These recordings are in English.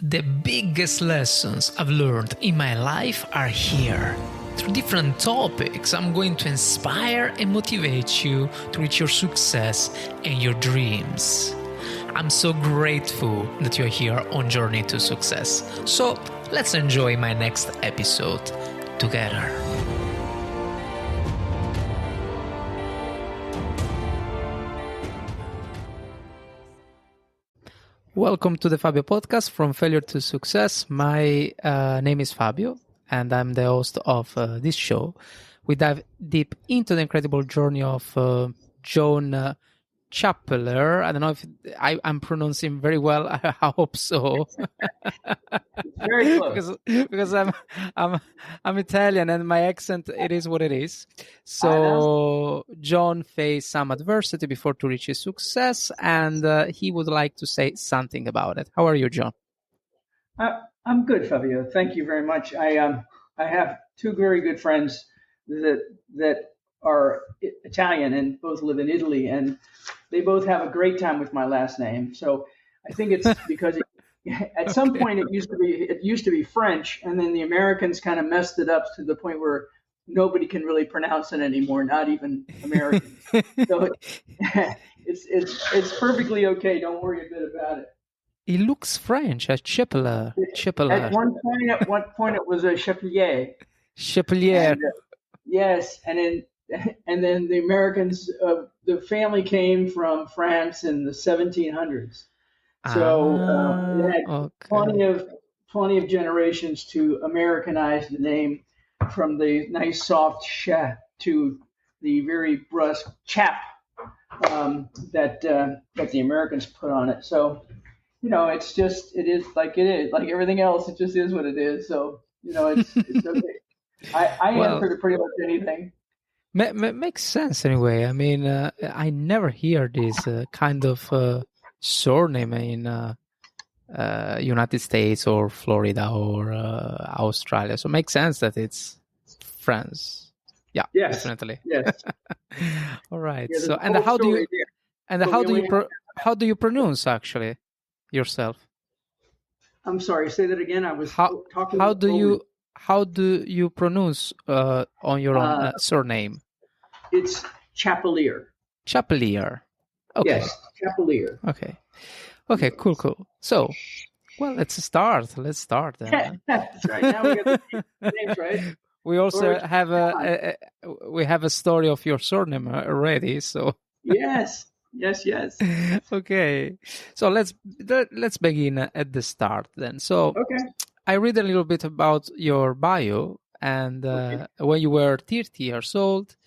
The biggest lessons I've learned in my life are here. Through different topics, I'm going to inspire and motivate you to reach your success and your dreams. I'm so grateful that you're here on Journey to Success. So let's enjoy my next episode together. Welcome to the Fabio podcast, From Failure to Success. My name is Fabio, and I'm the host of this show. We dive deep into the incredible journey of John Chappelear. I don't know if I'm pronouncing very well. I hope so. Very close. because I'm Italian and my accent, it is what it is. So John faced some adversity before to reach his success, and he would like to say something about it. How are you, John? I'm good, Fabio. Thank you very much. I have two very good friends that are Italian and both live in Italy, and they both have a great time with my last name. So I think it's because at some point it used to be French, and then the Americans kind of messed it up to the point where nobody can really pronounce it anymore, not even Americans. So it's perfectly okay. Don't worry a bit about it. It looks French, Chappelear. At one point it was a Chappelear. Chappelear. Yes, and then the Americans, the family came from France in the 1700s. So it had plenty of generations to Americanize the name from the nice soft cha to the very brusque chap that the Americans put on it. So, it is like everything else. It just is what it is. So, it's okay. I answer to pretty much anything. Makes sense anyway. I mean, I never hear this kind of surname in United States or Florida or Australia. So it makes sense that it's France. Yeah, yes, definitely. Yes. All right. Yeah, so how do you pronounce actually yourself? I'm sorry. Say that again. I was talking. How do you pronounce on your own surname? It's Chappelear. Chappelear. Okay. Yes, Chappelear. Okay. Cool. So, well, let's start. Then. That's right. Now we got the names right. We also have a story of your surname already. So. Yes. Okay. So let's begin at the start then. So. Okay. I read a little bit about your bio, and when you were 30 years old,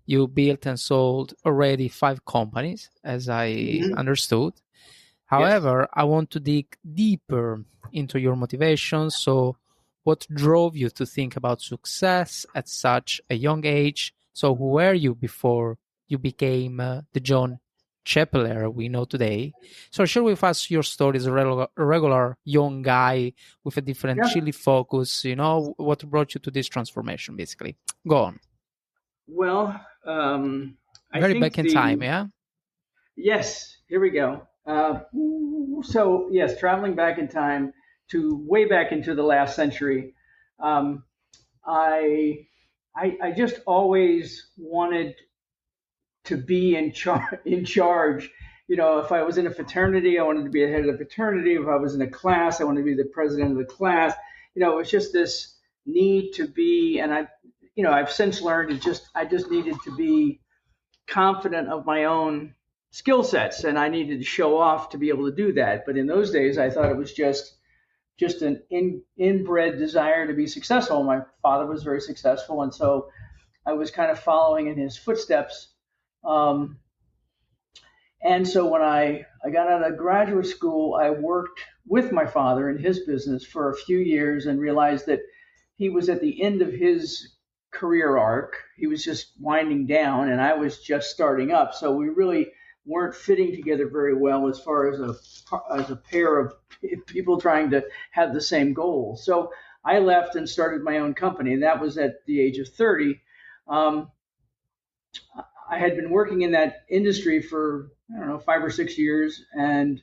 you built and sold already 5 companies, as I understood. However, I want to dig deeper into your motivations. So what drove you to think about success at such a young age? So who were you before you became the John Chappelear we know today? So share with us your story as a regular young guy with a different Chile focus. What brought you to this transformation, basically. Go on. Well, I think back in time, yeah? Yes, here we go. So yes, traveling back in time to way back into the last century. I just always wanted to be in charge. If I was in a fraternity, I wanted to be the head of the fraternity. If I was in a class, I wanted to be the president of the class. It was just this need to be, and I've since learned I just needed to be confident of my own skill sets, and I needed to show off to be able to do that. But in those days, I thought it was just an inbred desire to be successful. My father was very successful, and so I was kind of following in his footsteps. And so when I got out of graduate school, I worked with my father in his business for a few years and realized that he was at the end of his career arc. He was just winding down, and I was just starting up. So we really weren't fitting together very well as far as a pair of people trying to have the same goal. So I left and started my own company, and that was at the age of 30. I had been working in that industry for, 5 or 6 years, and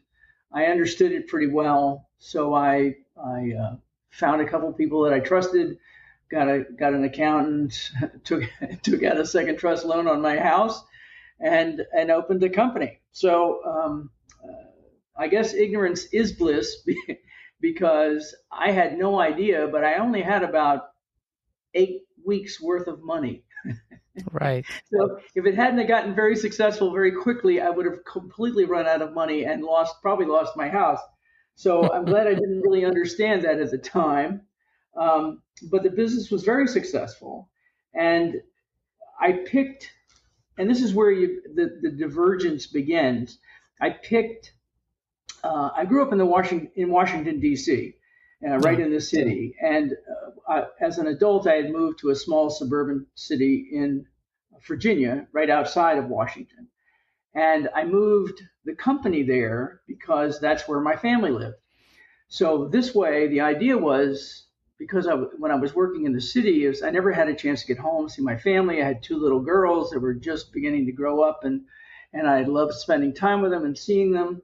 I understood it pretty well. So I found a couple people that I trusted, got an accountant, took out a second trust loan on my house, and opened a company. So I guess ignorance is bliss because I had no idea, but I only had about 8 weeks worth of money. Right. So if it hadn't gotten very successful very quickly, I would have completely run out of money and probably lost my house. So I'm glad I didn't really understand that at the time. But the business was very successful, and I picked, and this is where the divergence begins. I picked. I grew up in Washington D.C., right Yeah. in the city, and as an adult, I had moved to a small suburban city in Virginia, right outside of Washington. And I moved the company there because that's where my family lived. So this way, the idea was because when I was working in the city, is I never had a chance to get home, see my family. I had two little girls that were just beginning to grow up, and I loved spending time with them and seeing them.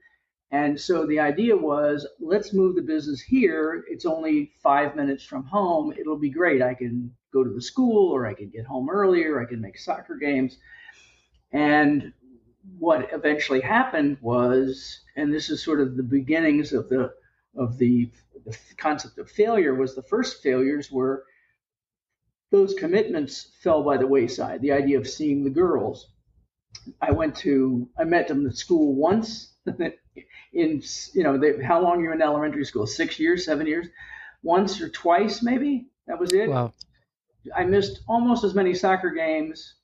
And so the idea was, let's move the business here. It's only 5 minutes from home. It'll be great. I can go to the school, or I can get home earlier. I can make soccer games. And what eventually happened was, and this is sort of the beginnings of the concept of failure, was the first failures were those commitments fell by the wayside. The idea of seeing the girls. I met them at school once. How long are you in elementary school? 6 years, 7 years? Once or twice, maybe. That was it. Wow. I missed almost as many soccer games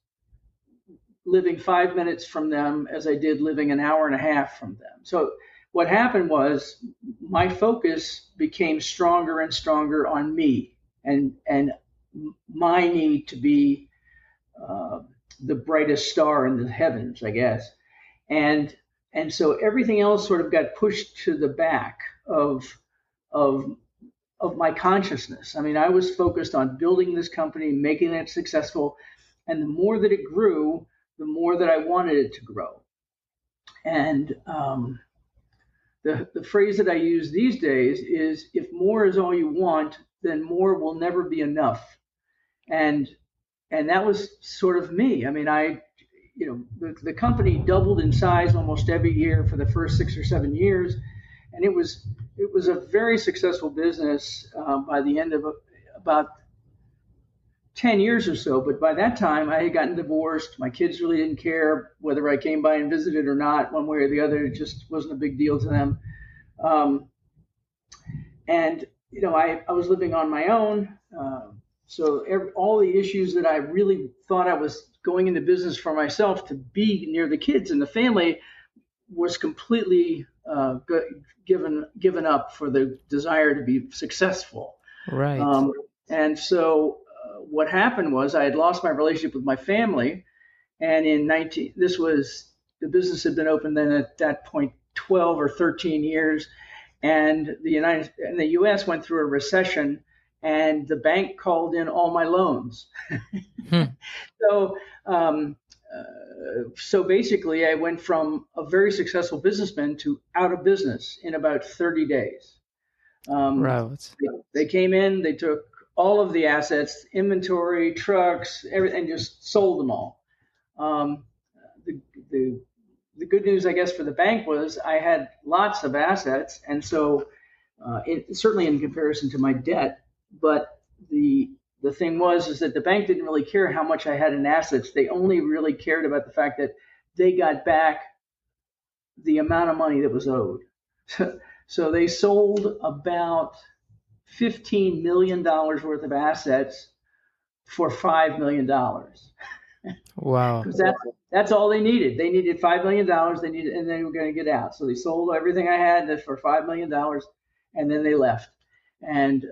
living 5 minutes from them as I did living an hour and a half from them. So what happened was my focus became stronger and stronger on me and my need to be the brightest star in the heavens, I guess. And and so everything else sort of got pushed to the back of of my consciousness. I mean, I was focused on building this company, making it successful, and the more that it grew, the more that I wanted it to grow. And the phrase that I use these days is, if more is all you want, then more will never be enough. And and that was sort of me. I mean, the company doubled in size almost every year for the first 6 or 7 years, and it was a very successful business by the end of about 10 years or so. But by that time, I had gotten divorced. My kids really didn't care whether I came by and visited or not, one way or the other. It just wasn't a big deal to them. Um, and I was living on my own. So all the issues that I really thought I was going into business for myself to be near the kids and the family was completely given up for the desire to be successful. Right. And so what happened was I had lost my relationship with my family, and the business had been open then at that point 12 or 13 years, and the U.S. went through a recession, and the bank called in all my loans. Hmm. So, so basically, I went from a very successful businessman to out of business in about 30 days. Right. They came in, they took all of the assets, inventory, trucks, everything, just sold them all. Um, the, the, the good news, I guess, for the bank was I had lots of assets, and so certainly in comparison to my debt. But the thing was is that the bank didn't really care how much I had in assets. They only really cared about the fact that they got back the amount of money that was owed. So they sold about $15 million worth of assets for $5 million. Wow. Because that's all they needed. They needed $5 million. They needed, and they were going to get out. So they sold everything I had for $5 million, and then they left. And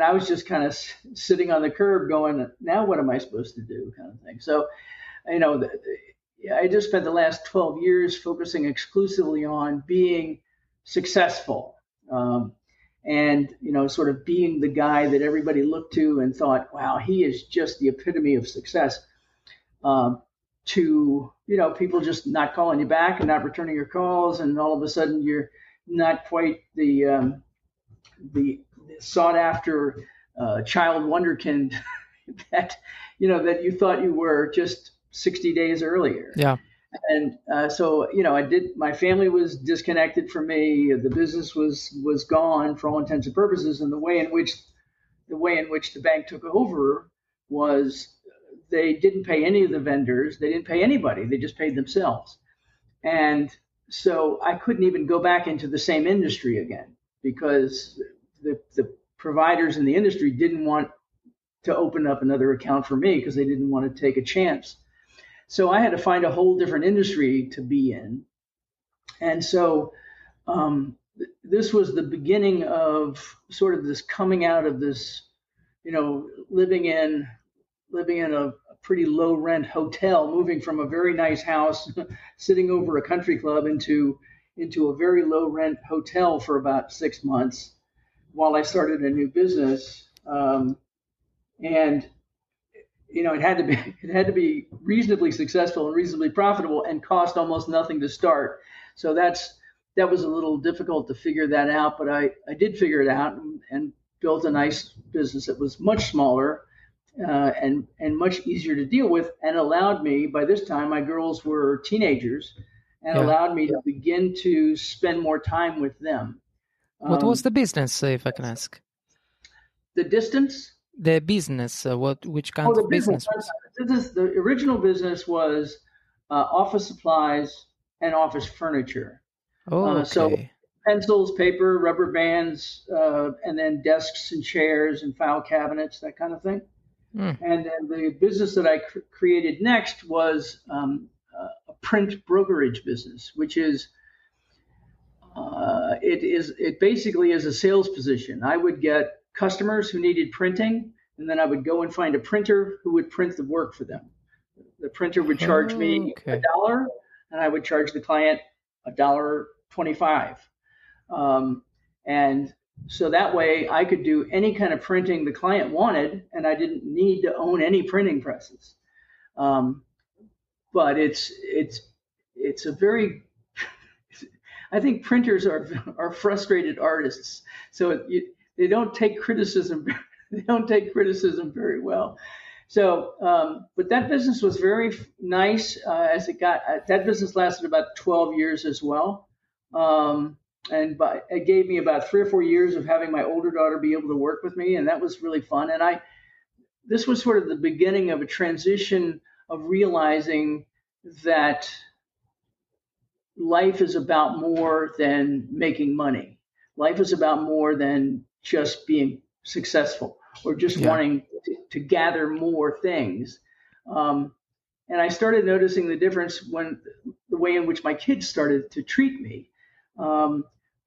I was just kind of sitting on the curb, going, "Now what am I supposed to do?" kind of thing. So, I just spent the last 12 years focusing exclusively on being successful. And sort of being the guy that everybody looked to and thought, "Wow, he is just the epitome of success." To people just not calling you back and not returning your calls, and all of a sudden not quite the sought after child wonderkind that that you thought you were just 60 days earlier. Yeah. And so I did. My family was disconnected from me. The business was gone for all intents and purposes. And the way in which the bank took over was they didn't pay any of the vendors. They didn't pay anybody. They just paid themselves. And so I couldn't even go back into the same industry again because the providers in the industry didn't want to open up another account for me because they didn't want to take a chance. So I had to find a whole different industry to be in. And so this was the beginning of sort of this coming out of this, living in a pretty low rent hotel, moving from a very nice house, sitting over a country club into a very low rent hotel for about 6 months while I started a new business. And it had to be reasonably successful and reasonably profitable and cost almost nothing to start. So that was a little difficult to figure that out, but I did figure it out and built a nice business that was much smaller and much easier to deal with, and allowed me. By this time, my girls were teenagers, and Yeah. allowed me to begin to spend more time with them. What was the business, if I can ask? The distance. The business, which kind The of business was? The original business was office supplies and office furniture. Oh, So okay. pencils, paper, rubber bands, and then desks and chairs and file cabinets, that kind of thing. Mm. And then the business that I created next was a print brokerage business, which is it basically is a sales position. I would get customers who needed printing, and then I would go and find a printer who would print the work for them. The printer would charge me Okay. $1, and I would charge the client $1.25. And so that way I could do any kind of printing the client wanted, and I didn't need to own any printing presses. But it's a very I think printers are frustrated artists, so they don't take criticism. They don't take criticism very well. So, but that business was very nice as it got. That business lasted about 12 years as well, and it gave me about 3 or 4 years of having my older daughter be able to work with me, and that was really fun. And this was sort of the beginning of a transition of realizing that life is about more than making money. Life is about more than just being successful or just wanting to gather more things. And I started noticing the difference when the way in which my kids started to treat me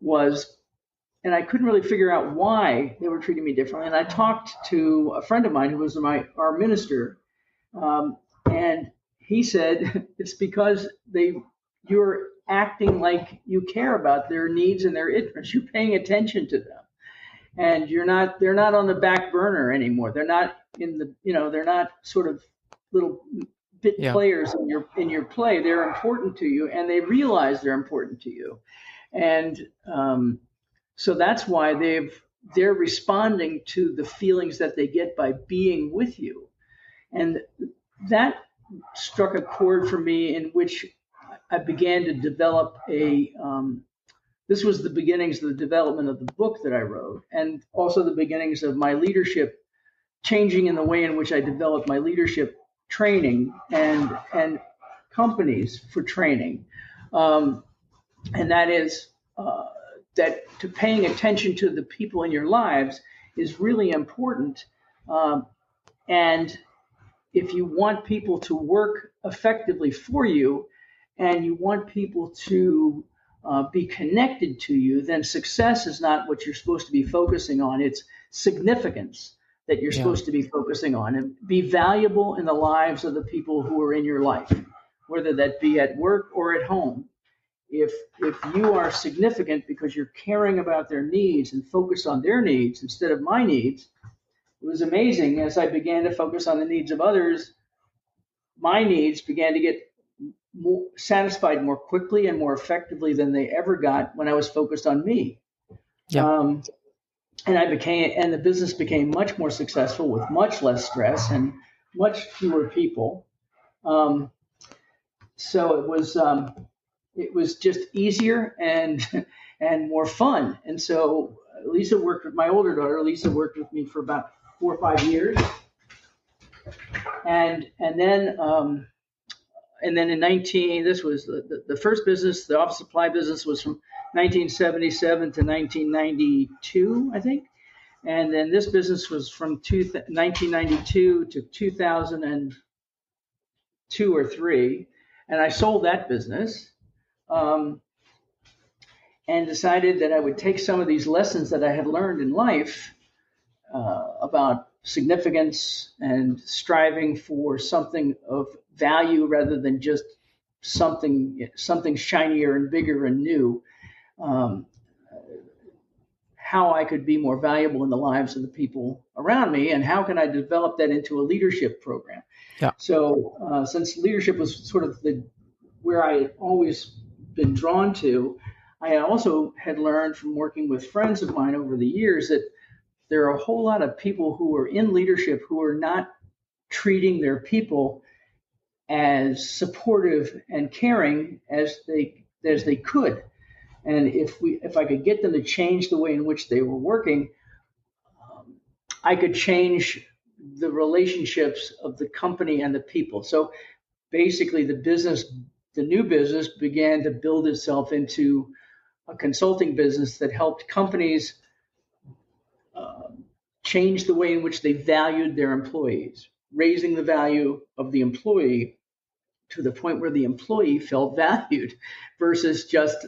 was, and I couldn't really figure out why they were treating me differently. And I talked to a friend of mine who was our minister, and he said it's because you're acting like you care about their needs and their interests. You're paying attention to them, and they're not on the back burner anymore. They're not they're not sort of little bit players in your play. They're important to you, and they realize they're important to you. And so that's why they're responding to the feelings that they get by being with you. And that struck a chord for me, in which I began to develop this was the beginnings of the development of the book that I wrote, and also the beginnings of my leadership, changing in the way in which I developed my leadership training and companies for training. And that is that to paying attention to the people in your lives is really important. And if you want people to work effectively for you, and you want people to be connected to you, then success is not what you're supposed to be focusing on. It's significance that you're supposed to be focusing on, and be valuable in the lives of the people who are in your life, whether that be at work or at home. If you are significant because you're caring about their needs and focus on their needs instead of my needs, it was amazing. As I began to focus on the needs of others, my needs began to get more satisfied more quickly and more effectively than they ever got when I was focused on me. Yeah. And the business became much more successful with much less stress and much fewer people. Um, so it was just easier and and more fun. And so Lisa worked with my older daughter. Lisa worked with me for about 4 or 5 years, and then in 19, this was the first business, the office supply business was from 1977 to 1992, I think. And then this business was from 1992 to 2002 or three. And I sold that business um, and decided that I would take some of these lessons that I had learned in life about significance and striving for something of value rather than just something shinier and bigger and new. Um, how I could be more valuable in the lives of the people around me, and how can I develop that into a leadership program. Yeah. So since leadership was sort of where I had always been drawn to, I also had learned from working with friends of mine over the years that there are a whole lot of people who are in leadership who are not treating their people as supportive and caring as they could. And if I could get them to change the way in which they were working, I could change the relationships of the company and the people. So basically, the new business began to build itself into a consulting business that helped companies change the way in which they valued their employees, raising the value of the employee to the point where the employee felt valued versus just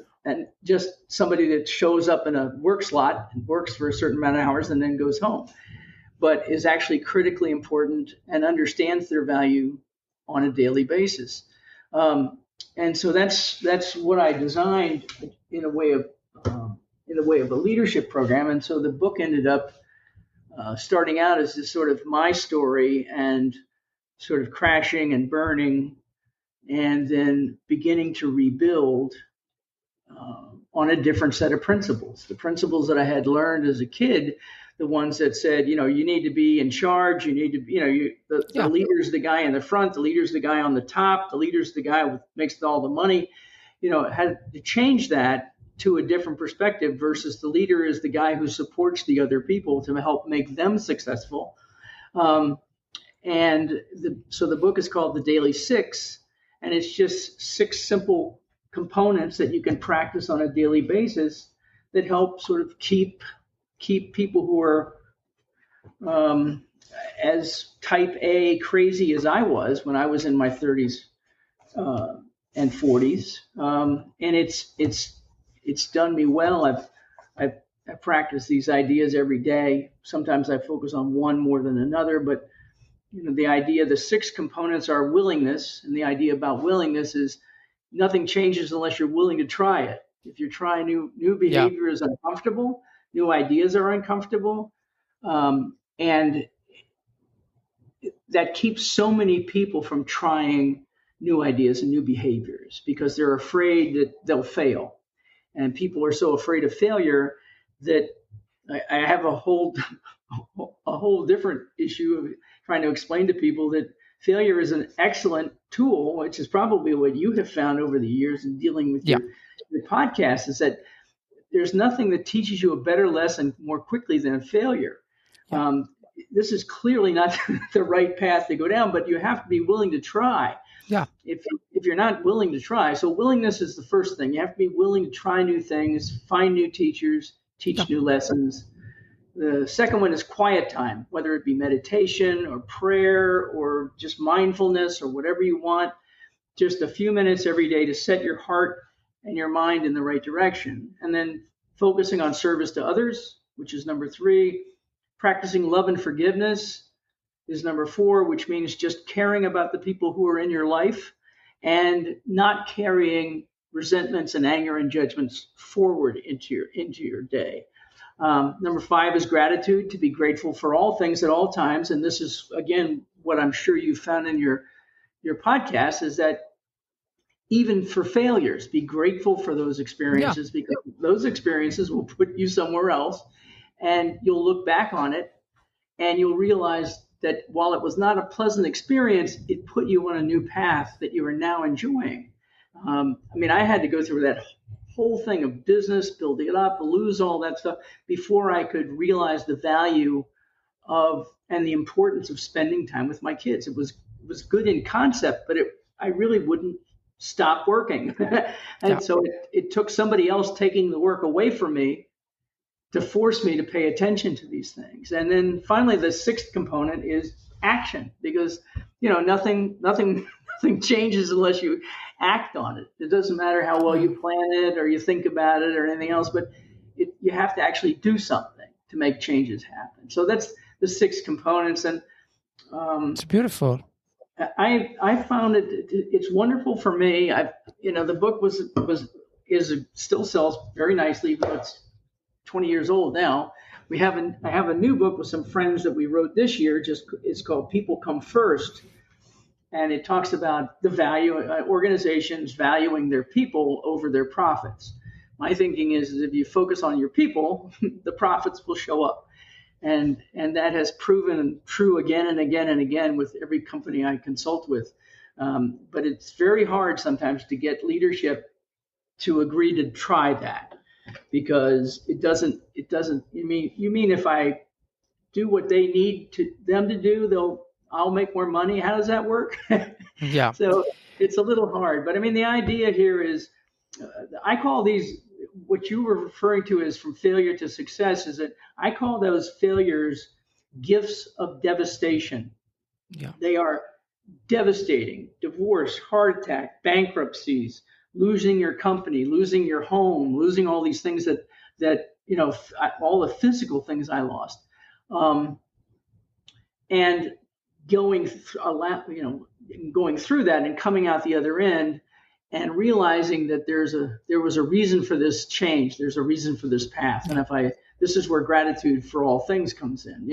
somebody that shows up in a work slot and works for a certain amount of hours and then goes home, but is actually critically important and understands their value on a daily basis. And so that's what I designed in the way of a leadership program. And so the book ended up starting out as this sort of my story and sort of crashing and burning, and then beginning to rebuild on a different set of principles. The principles that I had learned as a kid, the ones that said, you need to be in charge, you need to, the leader's the guy in the front, the leader's the guy on the top, the leader's the guy who makes all the money, had to change that to a different perspective versus the leader is the guy who supports the other people to help make them successful. So the book is called The Daily Six, and it's just 6 simple components that you can practice on a daily basis that help sort of keep people who are as type A crazy as I was when I was in my 30s and 40s, and it's done me well. I practice these ideas every day. Sometimes I focus on one more than another, but the 6 components are willingness, and the idea about willingness is nothing changes unless you're willing to try it. If you try new behavior is uncomfortable, new ideas are uncomfortable, and that keeps so many people from trying new ideas and new behaviors because they're afraid that they'll fail. And people are so afraid of failure that I have a whole different issue of trying to explain to people that failure is an excellent tool, which is probably what you have found over the years in dealing with your podcast, is that there's nothing that teaches you a better lesson more quickly than failure. This is clearly not the right path to go down, but you have to be willing to try. Yeah. If you're not willing to try, so willingness is the first thing. You have to be willing to try new things, find new teachers, teach new lessons. The second one is quiet time, whether it be meditation or prayer or just mindfulness or whatever you want. Just a few minutes every day to set your heart and your mind in the right direction. And then focusing on service to others, which is number 3. Practicing love and forgiveness is number 4, which means just caring about the people who are in your life and not carrying resentments and anger and judgments forward into your day. Number 5 is gratitude, to be grateful for all things at all times. And this is, again, what I'm sure you found in your podcast is that even for failures. Be grateful for those Yeah. experiences because those experiences will put you somewhere else. And you'll look back on it and you'll realize that while it was not a pleasant experience, it put you on a new path that you are now enjoying. I mean, I had to go through that whole thing of business, building it up, lose all that stuff before I could realize the value of and the importance of spending time with my kids. It was good in concept, but I really wouldn't stop working. Yeah. And so it took somebody else taking the work away from me to force me to pay attention to these things. And then finally, the sixth component is action, because nothing nothing changes unless you act on it. It doesn't matter how well you plan it or you think about it or anything else, but you have to actually do something to make changes happen. So that's the six components, and It's beautiful. I found it's wonderful for me. The book still sells very nicely, even though it's 20 years old now. I have a new book with some friends that we wrote this year. It's called People Come First, and it talks about the value organizations valuing their people over their profits. My thinking is if you focus on your people, the profits will show up. And that has proven true again and again and again with every company I consult with. But it's very hard sometimes to get leadership to agree to try that, because it doesn't. You mean if I do what they need them to do, I'll make more money? How does that work? Yeah. So it's a little hard. But I mean, the idea here is, I call these, what you were referring to as from failure to success, is that I call those failures gifts of devastation. Yeah. They are devastating: divorce, heart attack, bankruptcies, losing your company, losing your home, losing all these things all the physical things I lost. And going through that and coming out the other end and realizing that there was a reason for this change. There's a reason for this path. And this is where gratitude for all things comes in.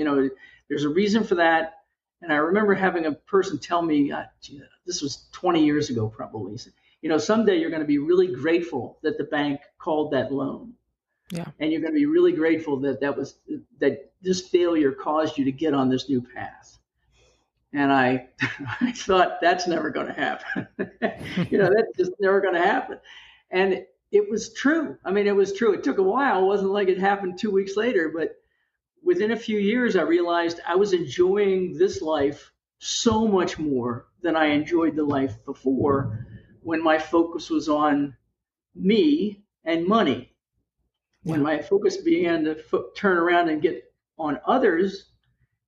There's a reason for that. And I remember having a person tell me, this was 20 years ago, probably, someday you're going to be really grateful that the bank called that loan. Yeah. And you're going to be really grateful that this failure caused you to get on this new path. And I thought, that's never going to happen. That's just never going to happen. And it was true. I mean, it was true. It took a while. It wasn't like it happened 2 weeks later, but within a few years, I realized I was enjoying this life so much more than I enjoyed the life before, when my focus was on me and money. When my focus began to turn around and get on others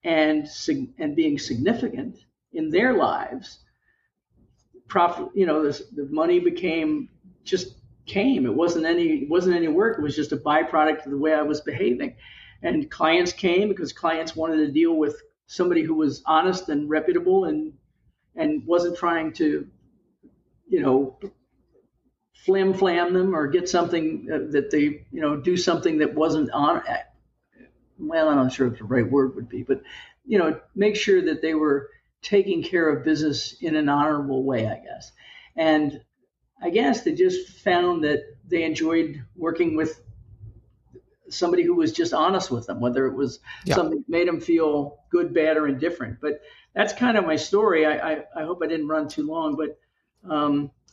and being significant in their lives, the money came. It wasn't any work. It was just a byproduct of the way I was behaving. And clients came because clients wanted to deal with somebody who was honest and reputable and wasn't trying to, flam them or get something that they, do something that wasn't on. Well, I'm not sure what the right word would be, but, make sure that they were taking care of business in an honorable way, I guess. And I guess they just found that they enjoyed working with somebody who was just honest with them, whether it was something that made them feel good, bad, or indifferent. But that's kind of my story. I hope I didn't run too long, but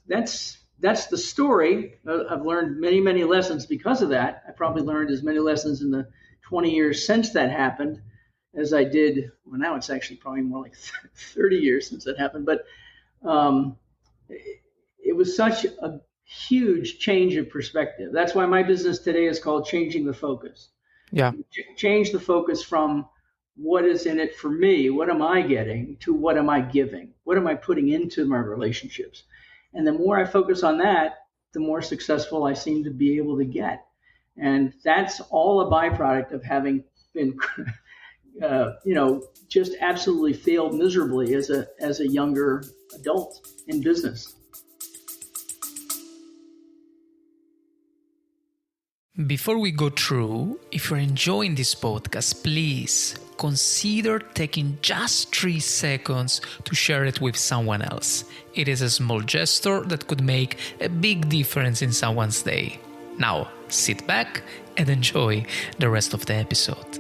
that's the story. I've learned many, many lessons because of that. I probably learned as many lessons in the 20 years since that happened as I did. Well, now it's actually probably more like 30 years since that happened. But it was such a huge change of perspective. That's why my business today is called Changing the Focus. Yeah. Change the focus from what is in it for me, what am I getting, to what am I giving? What am I putting into my relationships? And the more I focus on that, the more successful I seem to be able to get. And that's all a byproduct of having been, just absolutely failed miserably as a younger adult in business. Before we go through, if you're enjoying this podcast, please consider taking just 3 seconds to share it with someone else. It is a small gesture that could make a big difference in someone's day. Now, sit back and enjoy the rest of the episode.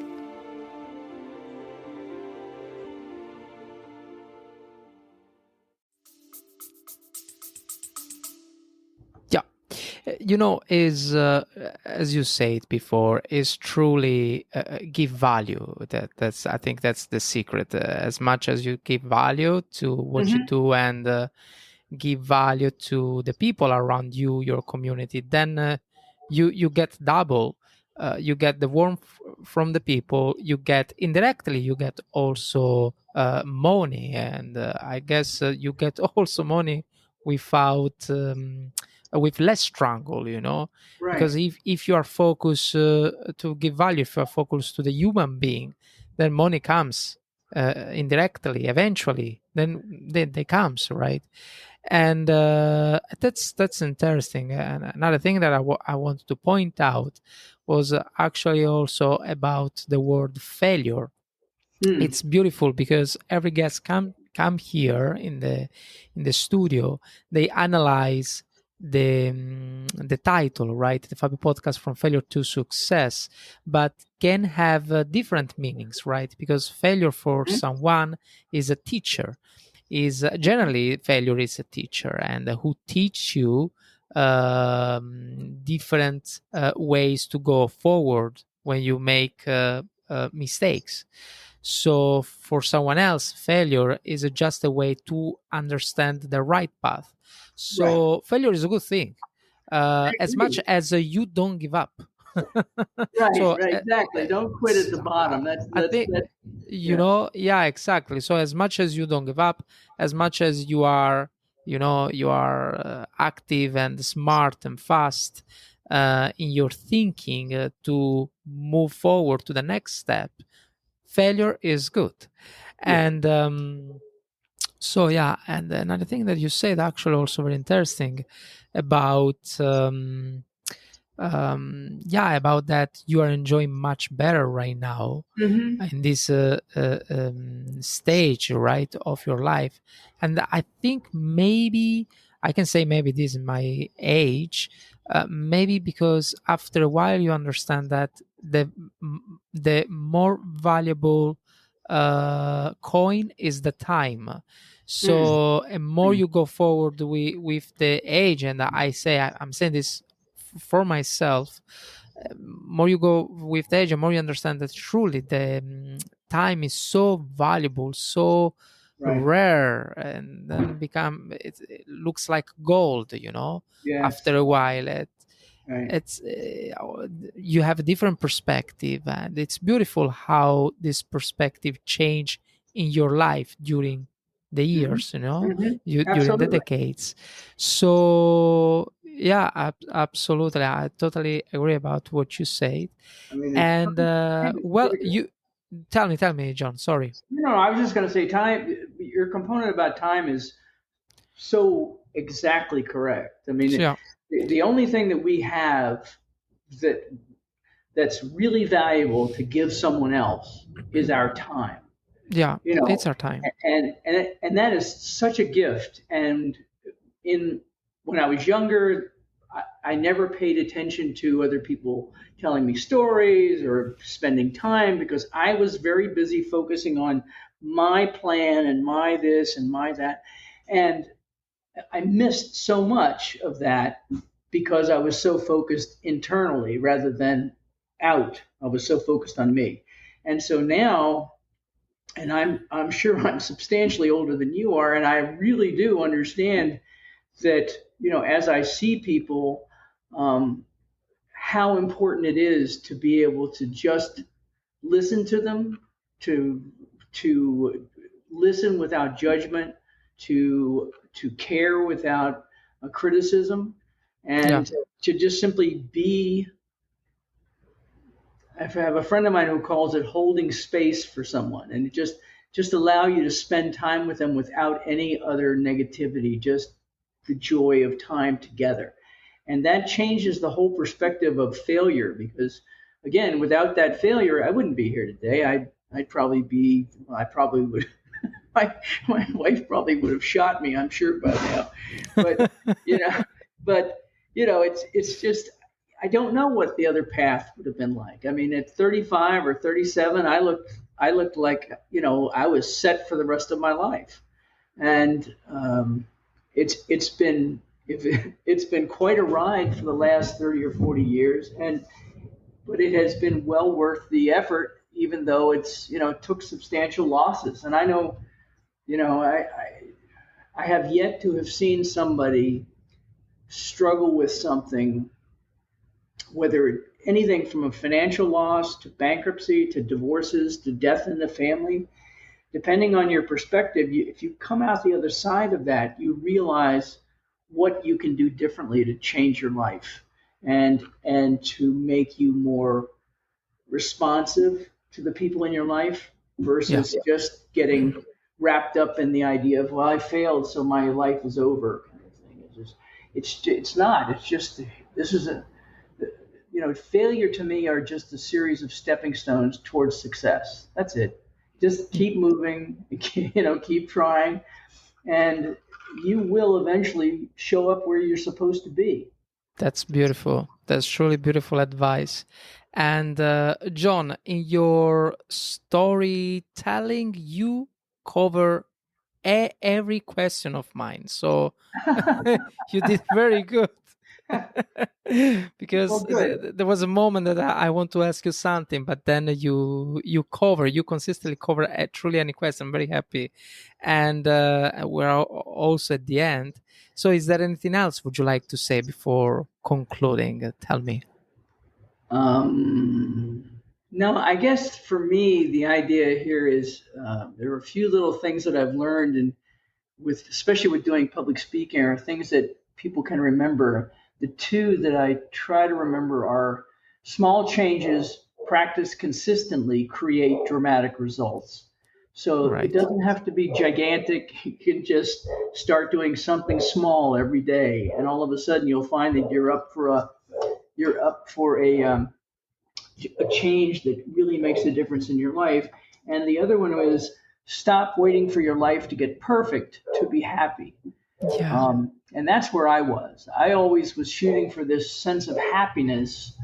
Is as you said before, is truly give value. That's I think that's the secret. As much as you give value to what you Mm-hmm. do and give value to the people around you, your community, then you get double. You get the warmth from the people. You get indirectly. You get also money, and I guess you get also money without with less struggle. Right. Because if you are focused to give value, if you are focused to the human being, then money comes indirectly. Eventually, then they comes, right? And that's interesting. And another thing that I wanted to point out was actually also about the word failure. Hmm. It's beautiful because every guest come here in the studio, they analyze the title, right? The Fabio podcast, from failure to success, but can have different meanings, right? Because failure for someone is a teacher, is generally failure is a teacher, and who teach you different ways to go forward when you make mistakes. So for someone else, failure is just a way to understand the right path. Right. So failure is a good thing, I as much agree. as you don't give up. Right. so Right. uh, Exactly. Don't quit at the bottom. I think, That. Yeah. yeah, exactly. So as much as you don't give up, as much as you are, you are active and smart and fast in your thinking to move forward to the next step, failure is good. Yeah. And so yeah, and another thing that you said actually also very interesting about yeah, about that you are enjoying much better right now Mm-hmm. in this stage, right, of your life. And I think maybe I can say maybe this is my age, maybe because after a while you understand that the more valuable coin is the time. Mm. So the more you go forward with the age, and I'm saying this for myself, more you go with the age, the more you understand that truly the time is so valuable, so Right. rare, and then it looks like gold, Yes. after a while. Right. It's you have a different perspective, and it's beautiful how this perspective change in your life during the Mm-hmm. years, Mm-hmm. during the Absolutely. decades. So yeah, absolutely, I totally agree about what you said. I mean, And time is well, critical. you tell me, John, sorry. No, I was just going to say time. Your component about time is so exactly correct. I So mean, yeah, the only thing that we have that that's really valuable to give someone else is our time. yeah, You it's know, our time. and that is such a gift. And in when I was younger, I never paid attention to other people telling me stories or spending time because I was very busy focusing on my plan and my this and my that. And I missed so much of that because I was so focused internally rather than out. I was so focused on me. And so now, and I'm sure I'm substantially older than you are, and I really do understand that, as I see people, um, how important it is to be able to just listen to them, to to listen without judgment, to care without a criticism, Yeah, and to just simply be. I have a friend of mine who calls it holding space for someone, and just allow you to spend time with them without any other negativity, just the joy of time together. And that changes the whole perspective of failure because, again, without that failure, I wouldn't be here today. I'd probably be, I probably would, my wife probably would have shot me, I'm sure by now. But, you know, but, it's just, I don't know what the other path would have been like. I mean, at 35 or 37, I looked like, I was set for the rest of my life. And it's been it's been quite a ride for the last 30 or 40 years, and but it has been well worth the effort, even though it took substantial losses. And I know, I have yet to have seen somebody struggle with something, whether anything from a financial loss to bankruptcy to divorces to death in the family. Depending on your perspective, if you come out the other side of that, you realize what you can do differently to change your life and to make you more responsive to the people in your life Yeah, versus just getting wrapped up in the idea of, well, I failed, so my life is over, kind of thing. It's not. It's just this is a failure to me are just a series of stepping stones towards success. That's it. Just keep moving, keep trying, and you will eventually show up where you're supposed to be. that's beautiful. That's truly beautiful advice. And John, in your storytelling, you cover every question of mine. So you did very good. Because Well, good. there was a moment that I want to ask you something, but then you consistently cover truly any question. I'm very happy, and we're also at the end. So, is there anything else would you like to say before concluding? Tell me. No, I guess for me, the idea here is there are a few little things that I've learned, and especially with doing public speaking, are things that people can remember. The two that I try to remember are small changes practiced consistently create dramatic results. So it Right. doesn't have to be gigantic. You can just start doing something small every day, and all of a sudden you'll find that you're up for a change that really makes a difference in your life. And the other one is stop waiting for your life to get perfect to be happy. Yeah. And that's where I was. I always was shooting for this sense of happiness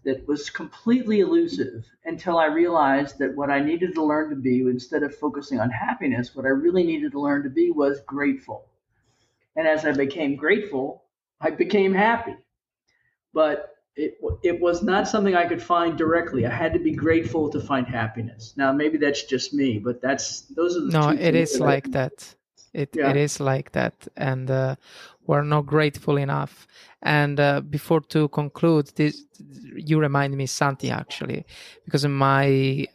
that was completely elusive until I realized that what I needed to learn to be, instead of focusing on happiness, what I really needed to learn to be was grateful. And as I became grateful, I became happy. But it was not something I could find directly. I had to be grateful to find happiness. Now maybe that's just me, but those are the No, two it things is that like that. It yeah. is like that, and we're not grateful enough. And before to conclude, this you remind me something actually, because in my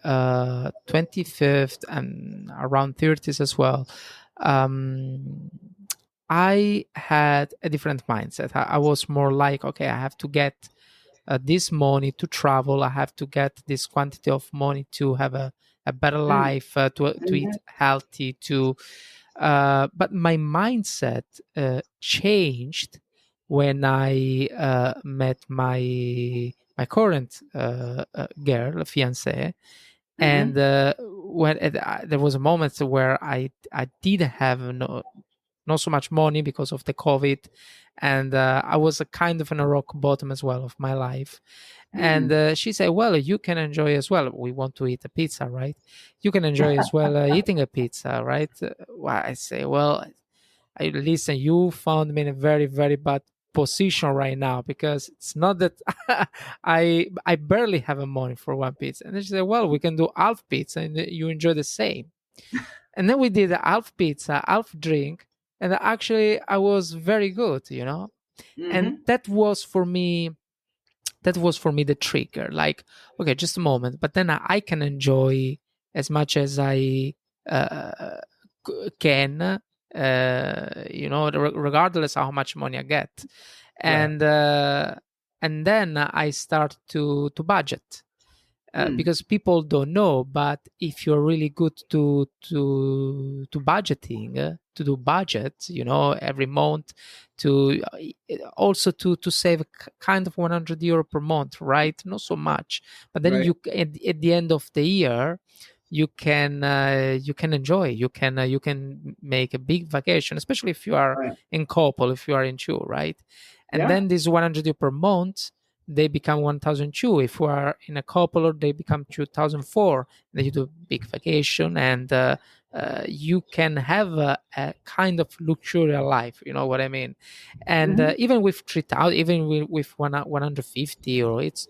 25th and around 30s as well, um, I had a different mindset. I was more like, okay, I have to get this money to travel. I have to get this quantity of money to have a better Mm, life, to eat mhm, healthy, to but my mindset changed when I met my current girl, fiance, and mhm, there was a moment where I didn't have not so much money because of the COVID, and I was a kind of in a rock bottom as well of my life. And mm. she said, "Well, you can enjoy as well. We want to eat a pizza, right? You can enjoy as well eating a pizza, right?" Well, I say, "Well, listen, you found me in a very, very bad position right now because it's not that I barely have a money for one pizza." And then she said, "Well, we can do half pizza, and you enjoy the same." And then we did a half pizza, half drink, and actually I was very good, and Mhm. that was for me the trigger, like, okay, just a moment, but then I can enjoy as much as I uh, can, regardless of how much money I get. Right. And uh, and then I start to budget, Mm. because people don't know, but if you're really good to budgeting, to do budgets, every month, to also to save kind of 100 euro per month, right? Not so much, but then Right. at the end of the year you can enjoy. You can make a big vacation, especially if you are Right. in couple, if you are in two, right? And Yeah. then this 100 euro per month, they become 1,002. If we are in a couple, or they become 2,004. Then you do big vacation, and you can have a kind of luxurious life. You know what I mean? And Hmm. even with 3,000, even with 150, or it's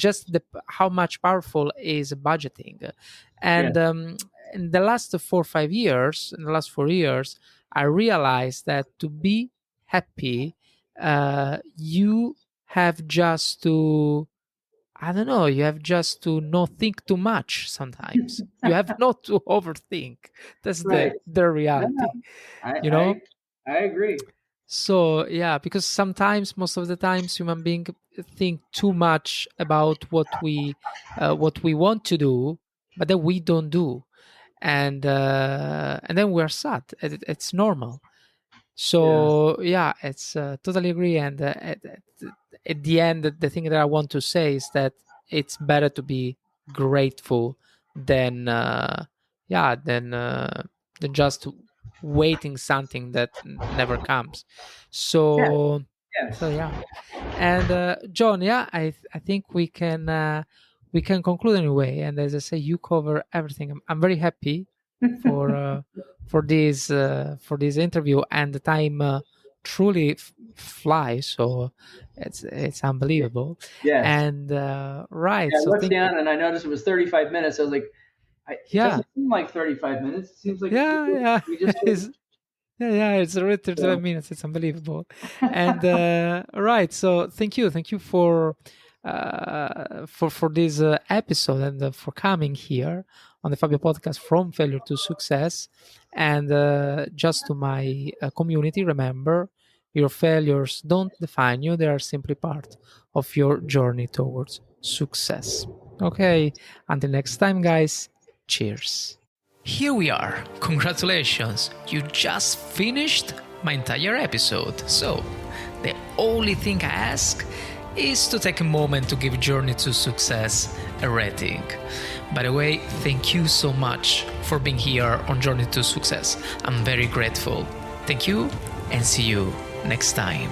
just how much powerful is budgeting. Yes. And in the last 4 or 5 years, in the last 4 years, I realized that to be happy, you have just to, I don't know, you have just to not think too much sometimes. You have not to overthink. That's Right. the No, reality, no, I, you I know? I agree. So yeah, because sometimes, most of the times, human beings think too much about what we want to do, but then we don't do, and then we're sad. It's normal. Yeah. So yeah, it's totally agree. And at the end, the thing that I want to say is that it's better to be grateful than yeah than just waiting something that never comes. Yes. So Yes. yeah. And John, yeah, I think we can conclude anyway. And as I say, you cover everything. I'm very happy for for this interview, and the time truly flies. So it's unbelievable. Yes. And right, Yeah, I so looked think down and I noticed it was 35 minutes. I was like, it yeah, doesn't seem like 35 minutes. It seems like yeah, we just yeah. finished. Yeah, it's already 35 So, minutes. It's unbelievable. And right, so thank you for this episode, and for coming here on the Fabio podcast, from failure to success. And just to my community, remember, your failures don't define you; they are simply part of your journey towards success. Okay, until next time, guys. Cheers. Here we are. Congratulations, you just finished my entire episode. So, the only thing I ask is to take a moment to give Journey to Success a rating. By the way, thank you so much for being here on Journey to Success. I'm very grateful. Thank you, and see you next time.